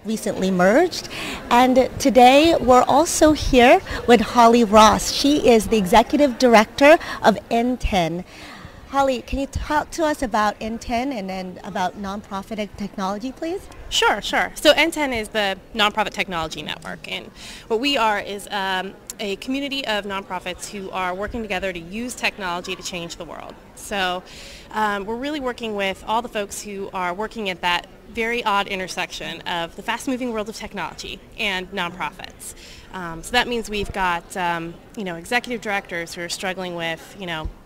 recently merged. And today we're also here with Holly Ross. She is the Executive Director of N10. Holly, can you talk to us about N10 and then about nonprofit technology, please? Sure. So N10 is the Nonprofit Technology Network, and what we are is a community of nonprofits who are working together to use technology to change the world. So we're really working with all the folks who are working at that very odd intersection of the fast-moving world of technology and nonprofits. So that means we've got executive directors who are struggling with,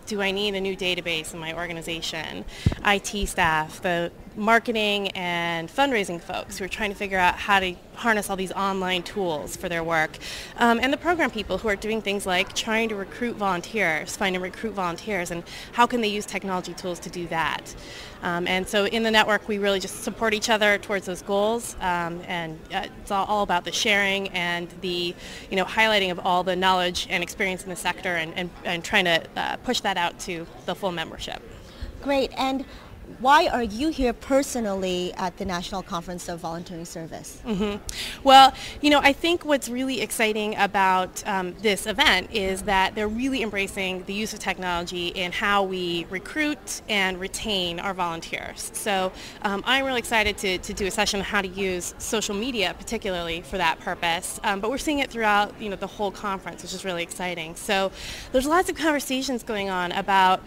do I need a new database in my organization? IT staff, the marketing and fundraising folks who are trying to figure out how to harness all these online tools for their work, and the program people who are doing things like trying to find and recruit volunteers, and how can they use technology tools to do that. And so in the network, we really just support each other towards those goals, and it's all about the sharing and the highlighting of all the knowledge and experience in the sector, and trying to push that out to the full membership. Great. And why are you here personally at the National Conference of Volunteering Service? Well, I think what's really exciting about this event is that they're really embracing the use of technology in how we recruit and retain our volunteers. So I'm really excited to do a session on how to use social media, particularly for that purpose. But we're seeing it throughout the whole conference, which is really exciting. So there's lots of conversations going on about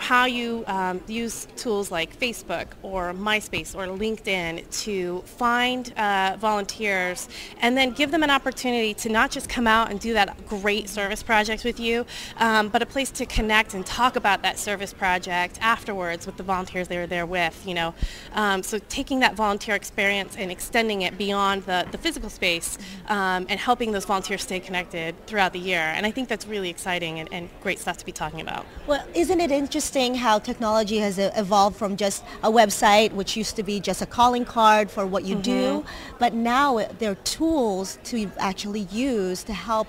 how you use tools like Facebook or MySpace or LinkedIn to find volunteers and then give them an opportunity to not just come out and do that great service project with you, but a place to connect and talk about that service project afterwards with the volunteers they were there with. So taking that volunteer experience and extending it beyond the physical space, and helping those volunteers stay connected throughout the year. And I think that's really exciting and great stuff to be talking about. Well, isn't it interesting how technology has evolved from just a website, which used to be just a calling card for what you do, but now there are tools to actually use to help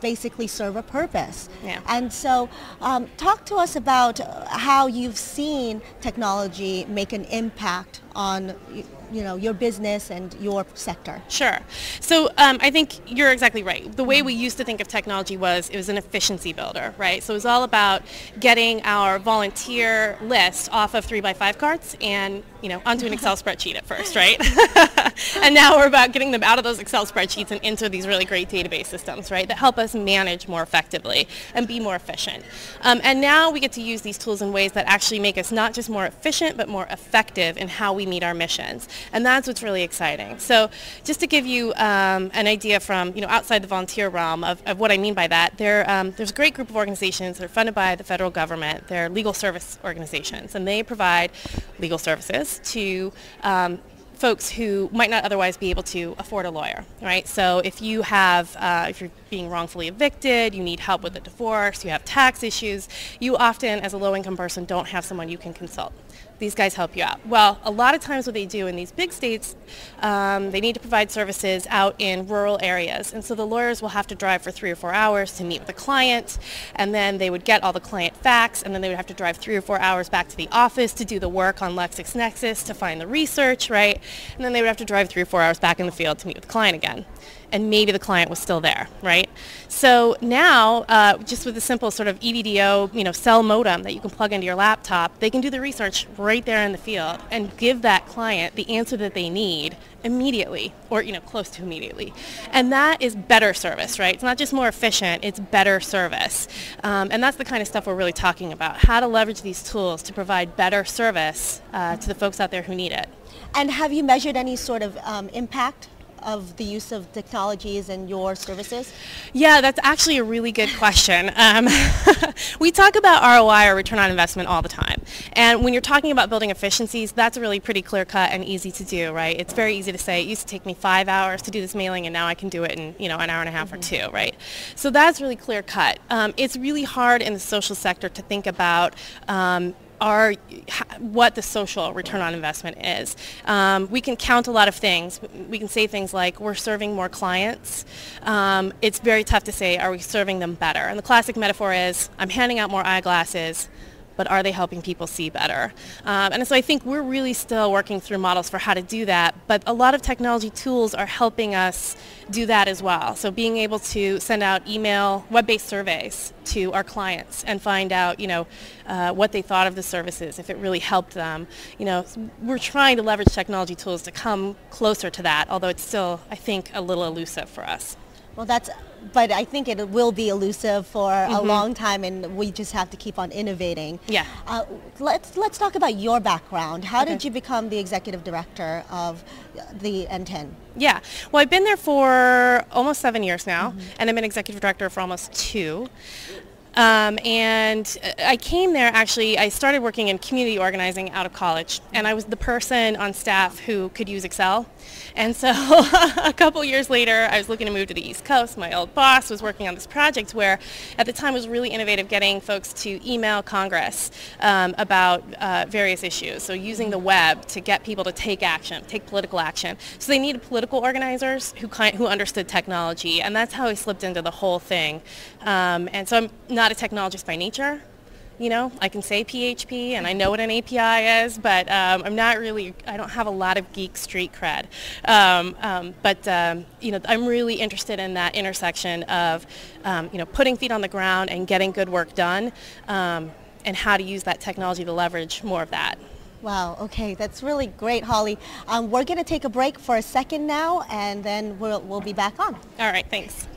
basically serve a purpose. Yeah. And so talk to us about how you've seen technology make an impact on your business and your sector. Sure. So I think you're exactly right. The way we used to think of technology it was an efficiency builder, right? So it was all about getting our volunteer list off of 3x5 cards and onto an Excel spreadsheet at first, right? And now we're about getting them out of those Excel spreadsheets and into these really great database systems, right, that help us manage more effectively and be more efficient. And now we get to use these tools in ways that actually make us not just more efficient, but more effective in how we meet our missions. And that's what's really exciting. So just to give you an idea from outside the volunteer realm of what I mean by that, there's a great group of organizations that are funded by the federal government. They're legal service organizations, and they provide legal services to folks who might not otherwise be able to afford a lawyer, right? So if you have, if you're being wrongfully evicted, you need help with a divorce, you have tax issues, you often, as a low-income person, don't have someone you can consult. These guys help you out. Well, a lot of times what they do in these big states, they need to provide services out in rural areas. And so the lawyers will have to drive for 3 or 4 hours to meet with the client, and then they would get all the client facts, and then they would have to drive 3 or 4 hours back to the office to do the work on LexisNexis to find the research, right? And then they would have to drive 3 or 4 hours back in the field to meet with the client again. And maybe the client was still there, right? So now, just with a simple sort of EVDO, cell modem that you can plug into your laptop, they can do the research right there in the field and give that client the answer that they need immediately, or close to immediately. And that is better service, right? It's not just more efficient, it's better service. And that's the kind of stuff we're really talking about, how to leverage these tools to provide better service to the folks out there who need it. And have you measured any sort of impact of the use of technologies and your services? Yeah, that's actually a really good question. We talk about ROI, or return on investment, all the time. And when you're talking about building efficiencies, that's really pretty clear cut and easy to do, right? It's very easy to say, it used to take me 5 hours to do this mailing, and now I can do it in an hour and a half or 2, right? So that's really clear cut. It's really hard in the social sector to think about what the social return on investment is. We can count a lot of things. We can say things like, we're serving more clients. It's very tough to say, are we serving them better? And the classic metaphor is, I'm handing out more eyeglasses, but are they helping people see better? And so I think we're really still working through models for how to do that, but a lot of technology tools are helping us do that as well. So being able to send out email, web-based surveys to our clients and find out, what they thought of the services, if it really helped them. We're trying to leverage technology tools to come closer to that, although it's still, I think, a little elusive for us. Well, but I think it will be elusive for a long time, and we just have to keep on innovating. Yeah. Let's talk about your background. How did you become the executive director of the NTEN? Yeah. Well, I've been there for almost 7 years now, and I've been executive director for almost 2. And I came there, actually, I started working in community organizing out of college, and I was the person on staff who could use Excel. And so a couple years later, I was looking to move to the East Coast. My old boss was working on this project where, at the time, it was really innovative getting folks to email Congress about various issues. So using the web to get people to take action, take political action. So they needed political organizers who understood technology, and that's how I slipped into the whole thing. And so I'm not a technologist by nature. I can say PHP and I know what an API is, but I don't have a lot of geek street cred. I'm really interested in that intersection of, putting feet on the ground and getting good work done, and how to use that technology to leverage more of that. Wow, okay, that's really great, Holly. We're going to take a break for a second now, and then we'll be back on. All right, thanks.